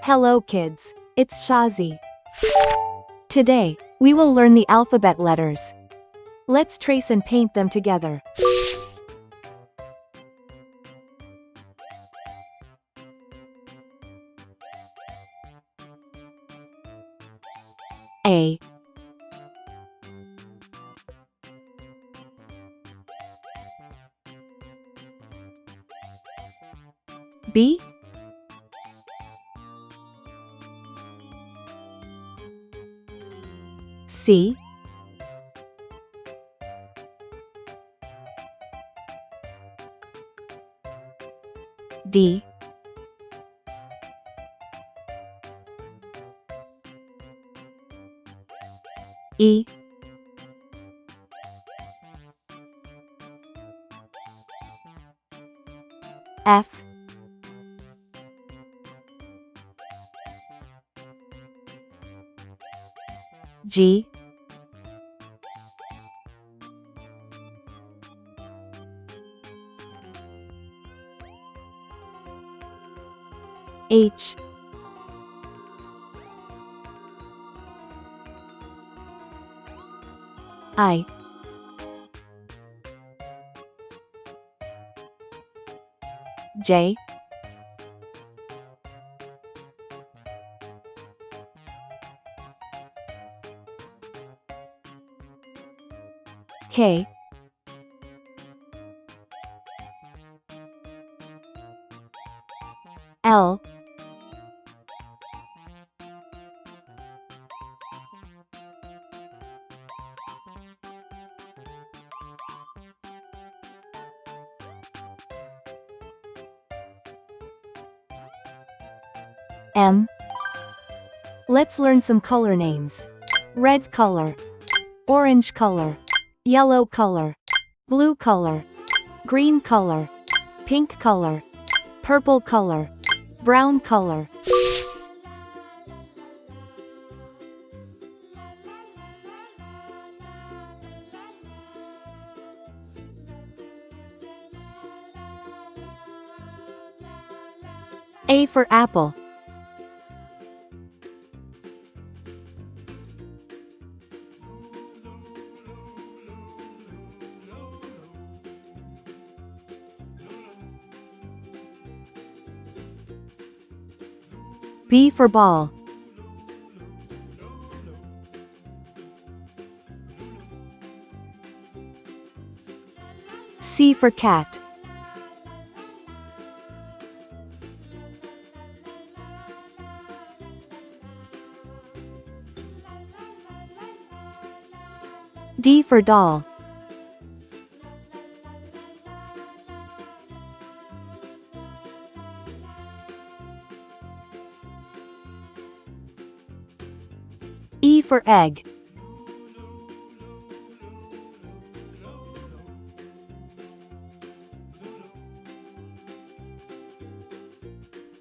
Hello kids, it's Shazi. Today, we will learn the alphabet letters. Let's trace and paint them together. A, B, C, D, E, F, G, H, I, J, K, L, M. Let's learn some color names. Red color, orange color, yellow color, blue color, green color, pink color, purple color, brown color. A for apple. B for ball. C for cat. D for doll. E for egg.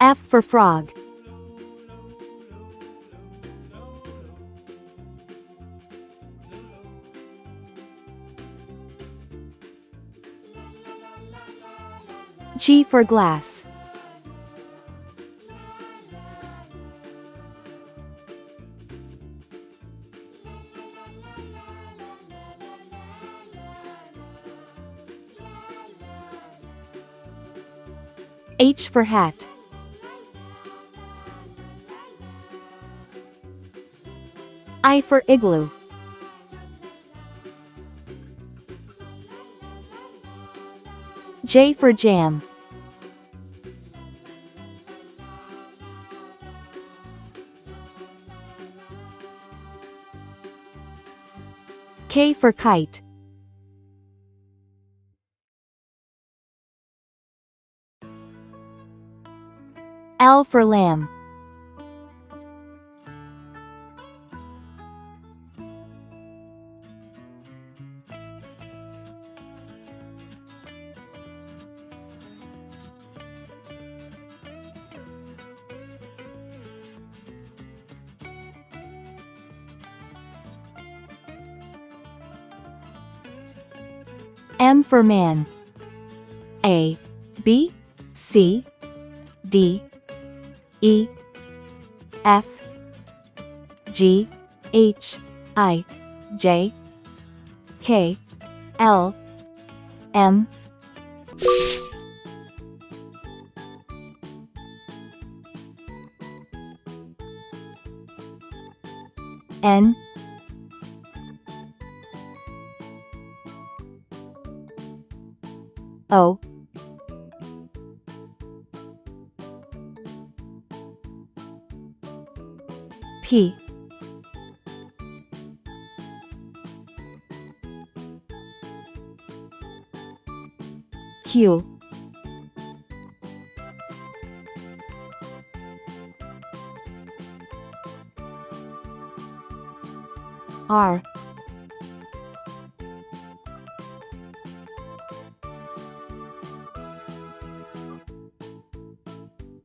F for frog. G for glass. H for hat. I for igloo. J for jam. K for kite. L for lamb. M for man. A, B, C, D, E, F G H I J K L M N O P Q R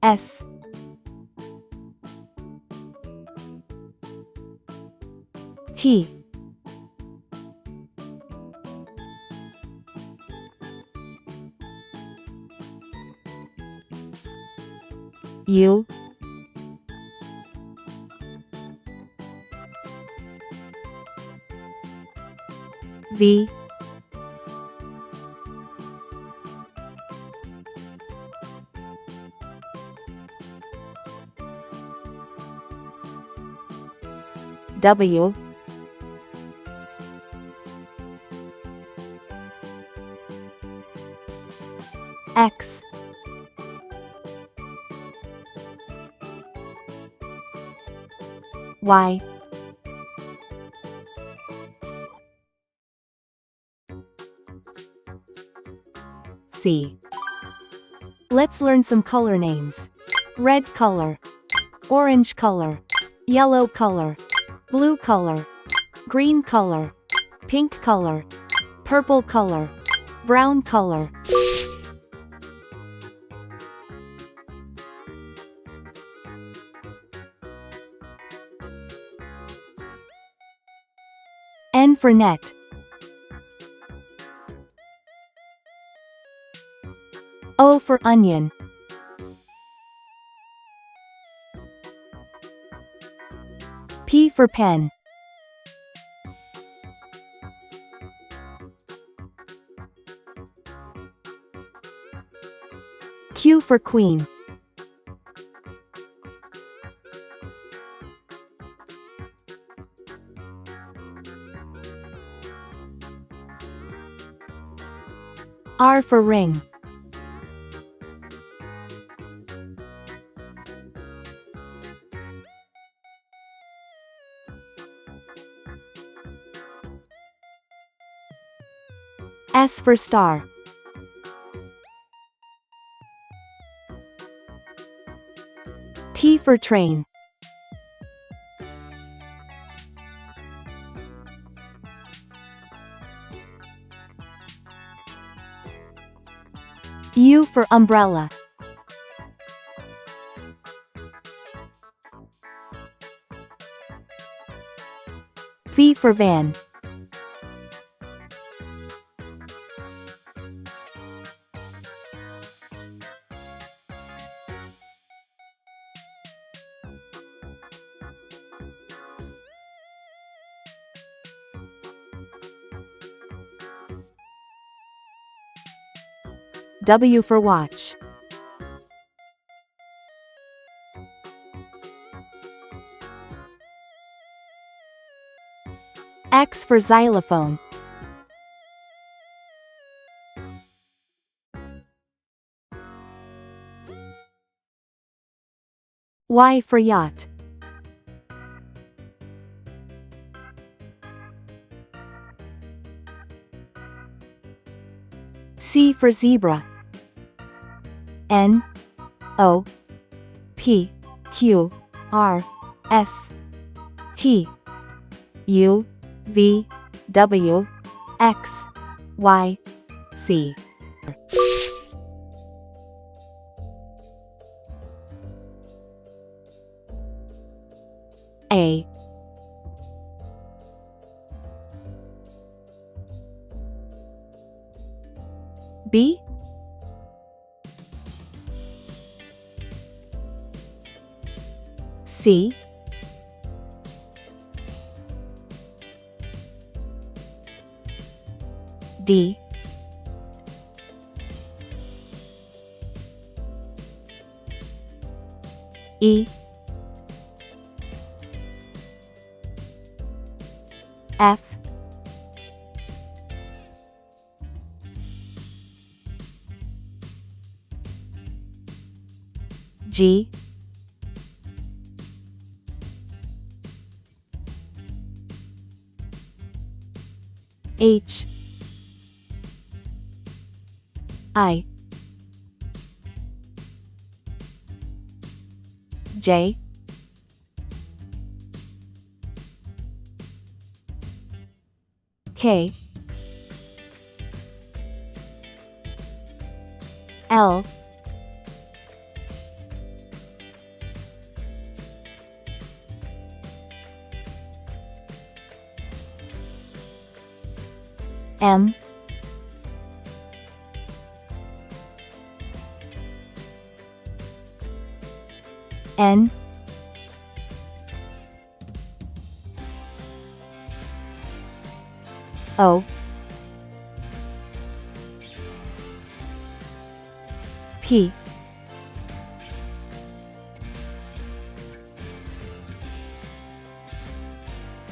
S T U V W X Y C. Let's learn some color names. Red color, orange color, yellow color, blue color, green color, pink color, purple color, brown color. N for net. O for onion. P for pen. Q for queen. R for ring. S for star. T for train. U for umbrella. V for van. W for watch. X for xylophone. Y for yacht. C for zebra. N O P Q R S T U V W X Y C. A B C C, D, E, F, G, H, I, J, K, L, M, N, O, P,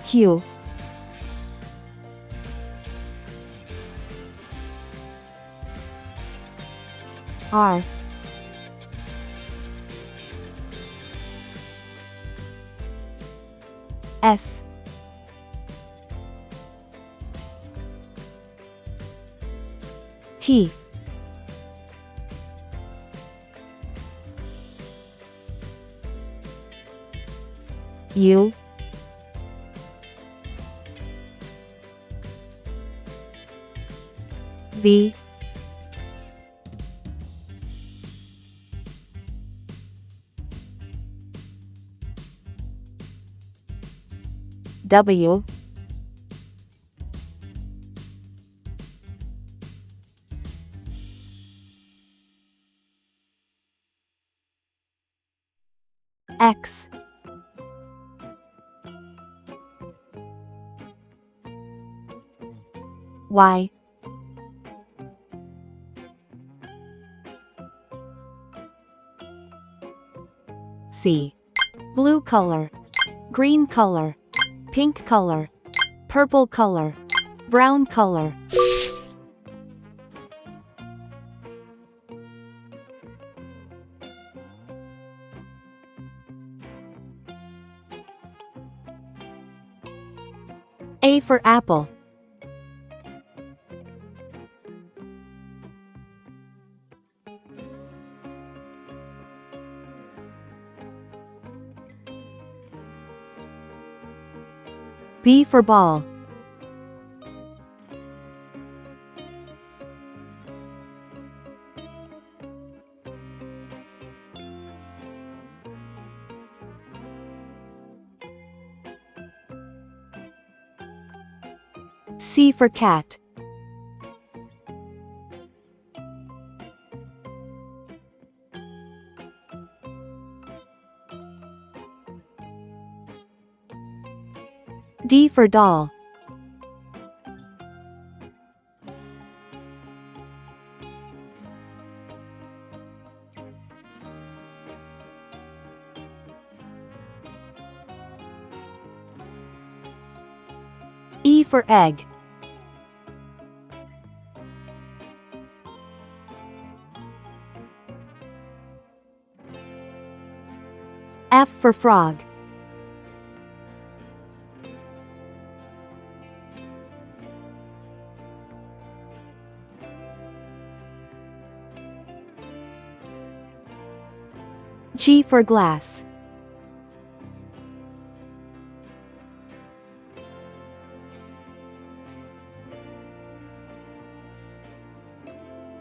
Q, R, S, T, U, V, W, X, Y, C. Blue color, green color, pink color, purple color, brown color. A for apple. B for ball. C for cat. D for doll. E for egg. F for frog. G for glass.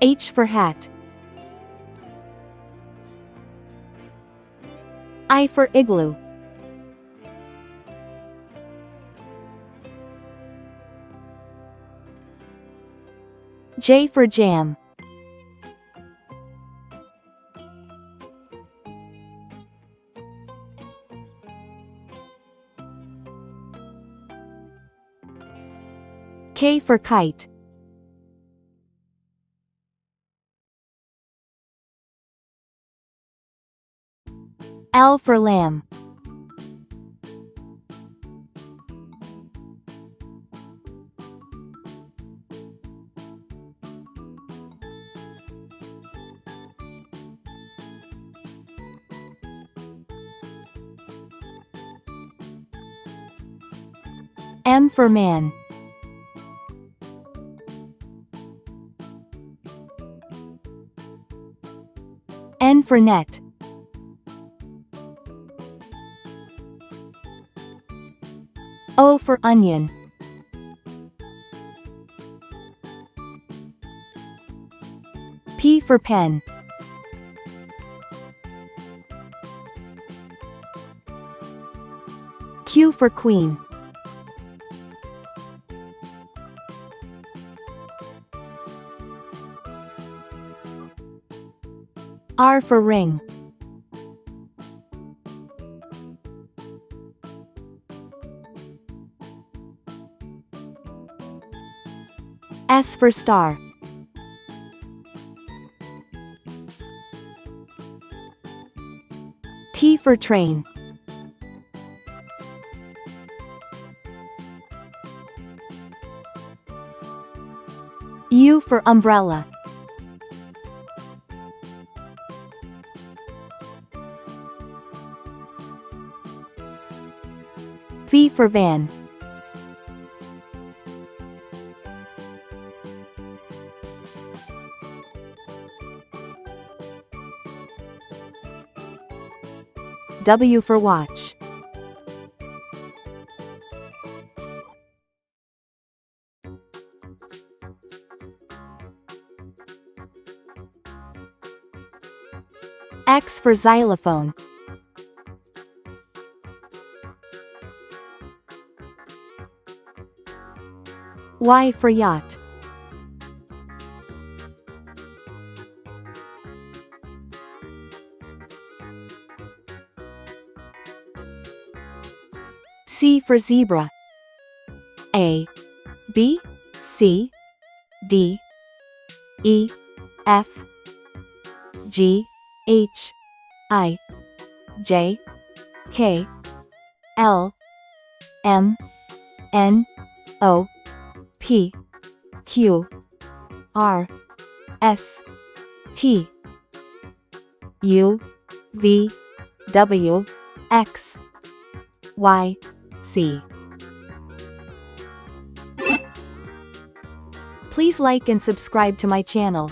H for hat. I for igloo. J for jam. K for kite. L for lamb. M for man. N for net. O for onion. P for pen. Q for queen. R for ring. S for star. T for train. U for umbrella. V for van. W for watch. X for xylophone. Y for yacht. C for zebra. A, B, C, D, E, F, G, H, I, J, K, L, M, N, O, P, Q, R, S, T, U, V, W, X, Y, Z. Please like and subscribe to my channel.